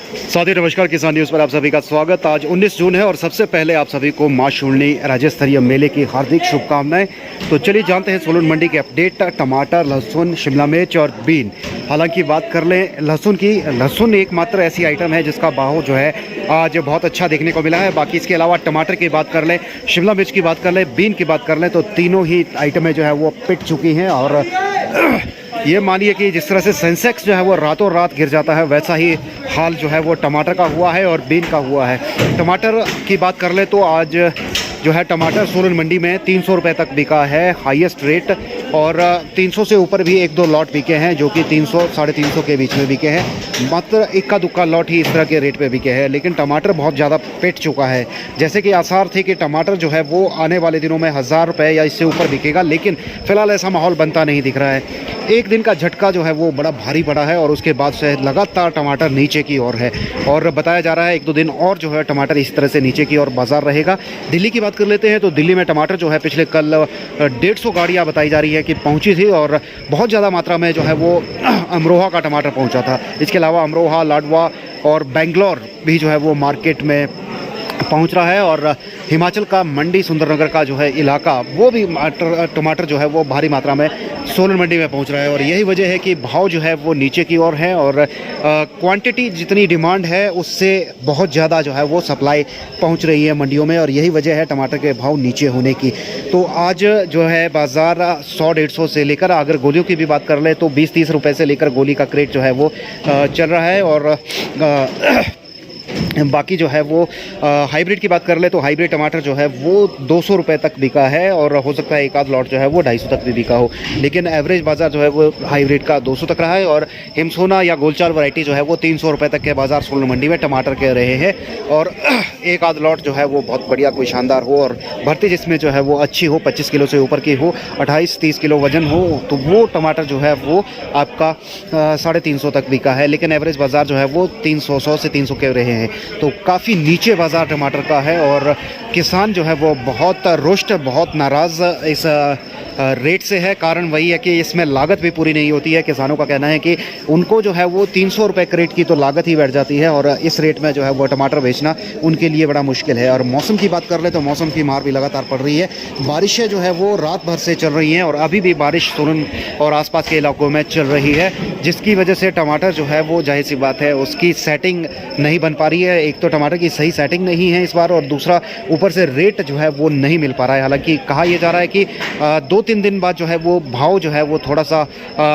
साथी नमस्कार, किसान न्यूज़ पर आप सभी का स्वागत। आज 19 जून है और सबसे पहले आप सभी को मां शूलिनी राज्य स्तरीय मेले की हार्दिक शुभकामनाएं। तो चलिए जानते हैं सोलन मंडी के अपडेट। टमाटर, लहसुन, शिमला मिर्च और बीन। हालांकि बात कर लें लहसुन की, लहसुन एकमात्र ऐसी आइटम है जिसका भाव जो है आज बहुत अच्छा देखने को मिला है। बाकी इसके अलावा टमाटर की बात कर लें, शिमला मिर्च की बात कर लें, बीन की बात कर लें, तो तीनों ही आइटमें जो है वो पिट चुकी हैं। और ये मानिए कि जिस तरह से सेंसेक्स जो है वो रातों रात गिर जाता है, वैसा ही हाल जो है वो टमाटर का हुआ है और बीन का हुआ है। टमाटर की बात कर ले तो आज जो है टमाटर सोलन मंडी में 300 रुपये तक बिका है हाईएस्ट रेट, और 300 से ऊपर भी एक दो लॉट बिके हैं जो कि 300 साढ़े 300 के बीच में बिके हैं। मात्र इक्का दुक्का लॉट ही इस तरह के रेट पे बिके हैं, लेकिन टमाटर बहुत ज़्यादा पिट चुका है। जैसे कि आसार थे कि टमाटर जो है वो आने वाले दिनों में 1000 रुपये या इससे ऊपर बिकेगा, लेकिन फ़िलहाल ऐसा माहौल बनता नहीं दिख रहा है। एक दिन का झटका जो है वो बड़ा भारी पड़ा है और उसके बाद से लगातार टमाटर नीचे की ओर है, और बताया जा रहा है 1-2 दिन और जो है टमाटर इस तरह से नीचे की ओर बाजार रहेगा। दिल्ली की बात कर लेते हैं तो दिल्ली में टमाटर जो है पिछले कल 150 गाड़ियाँ बताई जा रही है कि पहुंची थी, और बहुत ज़्यादा मात्रा में जो है वो अमरोहा का टमाटर पहुंचा था। इसके अलावा अमरोहा, लाडवा और बेंगलोर भी जो है वो मार्केट में पहुंच रहा है, और हिमाचल का मंडी सुंदरनगर का जो है इलाका, वो भी टमाटर जो है वो भारी मात्रा में सोलन मंडी में पहुंच रहा है। और यही वजह है कि भाव जो है वो नीचे की ओर है, और क्वांटिटी जितनी डिमांड है उससे बहुत ज़्यादा जो है वो सप्लाई पहुंच रही है मंडियों में, और यही वजह है टमाटर के भाव नीचे होने की। तो आज जो है बाज़ार 100-150 से लेकर, अगर गोलियों की भी बात कर ले तो 20-30 रुपये से लेकर गोली का क्रेट जो है वो चल रहा है। और बाकी जो है वो हाइब्रिड की बात कर ले तो हाइब्रिड टमाटर जो है वो 200 रुपये तक बिका है, और हो सकता है एक आध लॉट जो है वो 250 तक भी बिका हो, लेकिन एवरेज बाज़ार जो है वो हाइब्रिड का 200 तक रहा है। और हिमसोना या गोलचाल वैरायटी जो है वो 300 रुपये तक के बाज़ार सोलन मंडी में टमाटर के रहे हैं। और एक आध लॉट जो है वो बहुत बढ़िया कोई शानदार हो और भर्ती जिसमें जो है वो अच्छी हो, 25 किलो से ऊपर की हो, 28-30 किलो वजन हो, तो वो टमाटर जो है वो आपका 350 तक बिका है। लेकिन एवरेज बाज़ार जो है वो 300 से 300 के रहे हैं, तो काफ़ी नीचे बाज़ार टमाटर का है। और किसान जो है वो बहुत रुष्ट, बहुत नाराज़ इस रेट से है। कारण वही है कि इसमें लागत भी पूरी नहीं होती है। किसानों का कहना है कि उनको जो है वो 300 रुपये क्रेट की तो लागत ही बैठ जाती है, और इस रेट में जो है वो टमाटर बेचना उनके लिए बड़ा मुश्किल है। और मौसम की बात कर ले तो मौसम की मार भी लगातार पड़ रही है। बारिशें जो है वो रात भर से चल रही हैं, और अभी भी बारिश सोलन और आसपास के इलाकों में चल रही है, जिसकी वजह से टमाटर जो है वो जाहिर सी बात है उसकी सेटिंग नहीं बन पा रही है। एक तो टमाटर की सही सेटिंग नहीं है इस बार, और दूसरा ऊपर से रेट जो है वो नहीं मिल पा रहा है। हालांकि कहा यह जा रहा है कि 2-3 दिन बाद जो है वो भाव जो है वो थोड़ा सा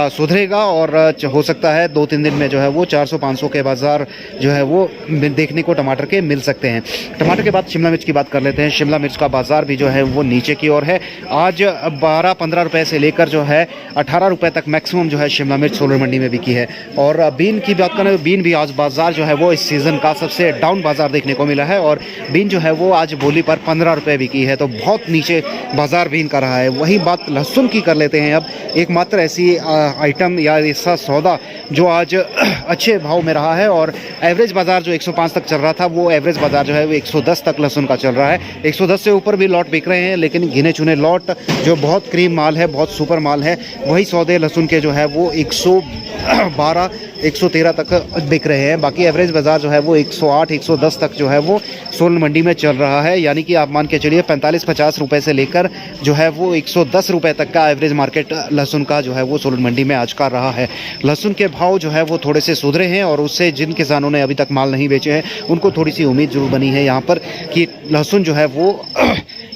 सुधरेगा, और हो सकता है 2-3 दिन में जो है वो 400-500 के बाज़ार जो है वो देखने को टमाटर के मिल सकते हैं। टमाटर के बाद शिमला मिर्च की बात कर लेते हैं। शिमला मिर्च का बाज़ार भी जो है वो नीचे की ओर है। आज 12-15 रुपये से लेकर जो है 18 रुपये तक मैक्सिमम जो है शिमला मिर्च सोलन मंडी में बिकी है। और बीन की बात करें तो बीन भी आज बाज़ार जो है वो इस सीज़न का सबसे डाउन बाज़ार देखने को मिला है, और बीन जो है वो आज बोली पर 15 रुपये बिकी है, तो बहुत नीचे बाज़ार बीन का रहा है। वही बात लहसुन की कर लेते हैं। अब एकमात्र ऐसी आइटम या ऐसा सौदा जो आज अच्छे भाव में रहा है, और एवरेज बाज़ार जो 105 तक चल रहा था वो एवरेज बाज़ार जो है वो 110 तक लहसुन का चल रहा है। 110 से ऊपर भी लॉट बिक रहे हैं, लेकिन गिने चुने लॉट जो बहुत क्रीम माल है, बहुत सुपर माल है, वही सौदे लहसुन के जो है वो 112-113 तक बिक रहे हैं। बाकी एवरेज बाज़ार जो है वो 108-110 तक जो है वो सोलन मंडी में चल रहा है। यानी कि आप मान के चलिए 45-50 रुपये से लेकर जो है वो 110 रुपये तक का एवरेज मार्केट लहसुन का जो है वो सोलन मंडी में आज का रहा है। लहसुन के भाव जो है वो थोड़े से सुधरे हैं, और उससे जिन किसानों ने अभी तक माल नहीं बेचे हैं उनको थोड़ी सी उम्मीद जरूर बनी है यहाँ पर कि लहसुन जो है वो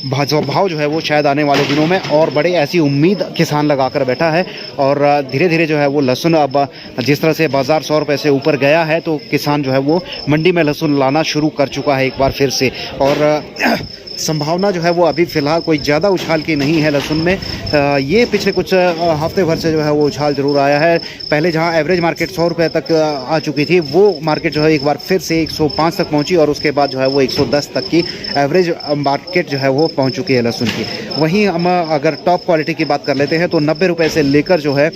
भाव जो है वो शायद आने वाले दिनों में और बड़े, ऐसी उम्मीद किसान लगाकर बैठा है। और धीरे धीरे जो है वो लहसुन, अब जिस तरह से बाज़ार 100 रुपये से ऊपर गया है, तो किसान जो है वो मंडी में लहसुन लाना शुरू कर चुका है एक बार फिर से। और संभावना जो है वो अभी फ़िलहाल कोई ज़्यादा उछाल की नहीं है लहसुन में। ये पिछले कुछ हफ्ते भर से जो है वो उछाल ज़रूर आया है। पहले जहां एवरेज मार्केट 100 रुपये तक आ चुकी थी, वो मार्केट जो है एक बार फिर से 105 तक पहुंची, और उसके बाद जो है वो 110 तक की एवरेज मार्केट जो है वो पहुंच चुकी है लहसुन की। वहीं हम अगर टॉप क्वालिटी की बात कर लेते हैं तो 90 रुपये से लेकर जो है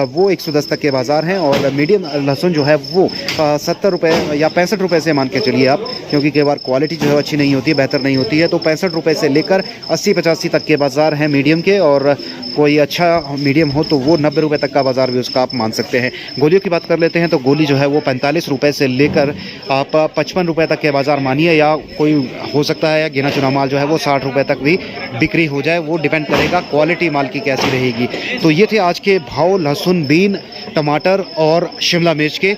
वो 110 तक के बाज़ार हैं, और मीडियम लहसुन जो है वो 70 रुपये या 65 रुपये से मान के चलिए आप, क्योंकि कई बार क्वालिटी जो है अच्छी नहीं होती, बेहतर नहीं होती है। तो 65 रुपये से लेकर 80-85 तक के बाज़ार हैं मीडियम के, और कोई अच्छा मीडियम हो तो वो 90 रुपये तक का बाज़ार भी उसका आप मान सकते हैं। गोलियों की बात कर लेते हैं तो गोली जो है वो 45 रुपये से लेकर आप 55 रुपये तक के बाज़ार मानिए, या कोई हो सकता है गिना चुना माल जो है वो 60 रुपये तक भी बिक्री हो जाए। वो डिपेंड करेगा क्वालिटी माल की कैसी रहेगी। तो ये थे आज के भाव लहसुन, बीन, टमाटर और शिमला मिर्च के।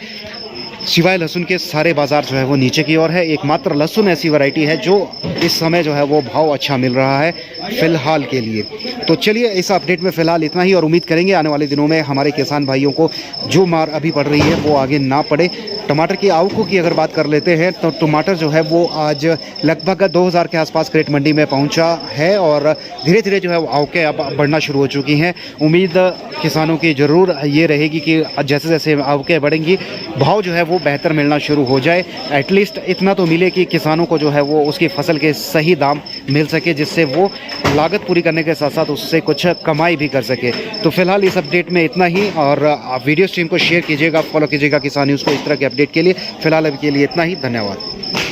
सिवाय लहसुन के सारे बाज़ार जो है वो नीचे की ओर है। एकमात्र लहसुन ऐसी वैरायटी है जो इस समय जो है वो भाव अच्छा मिल रहा है फ़िलहाल के लिए। तो चलिए इस अपडेट में फ़िलहाल इतना ही, और उम्मीद करेंगे आने वाले दिनों में हमारे किसान भाइयों को जो मार अभी पड़ रही है वो आगे ना पड़े। टमाटर की आवकों की अगर बात कर लेते हैं तो टमाटर जो है वो आज लगभग 2000 के आसपास क्रेट मंडी में पहुंचा है, और धीरे धीरे जो है आवकें अब बढ़ना शुरू हो चुकी हैं। उम्मीद किसानों की ज़रूर ये रहेगी कि जैसे जैसे आवकें बढ़ेंगी भाव जो है वो बेहतर मिलना शुरू हो जाए। एटलीस्ट इतना तो मिले कि किसानों को जो है वो उसकी फसल के सही दाम मिल सके, जिससे वो लागत पूरी करने के साथ साथ उससे कुछ कमाई भी कर सके। तो फिलहाल इस अपडेट में इतना ही, और आप वीडियो स्ट्रीम को शेयर कीजिएगा, फॉलो कीजिएगा किसान न्यूज़ को इस तरह के अपडेट के लिए। फिलहाल अभी के लिए इतना ही, धन्यवाद।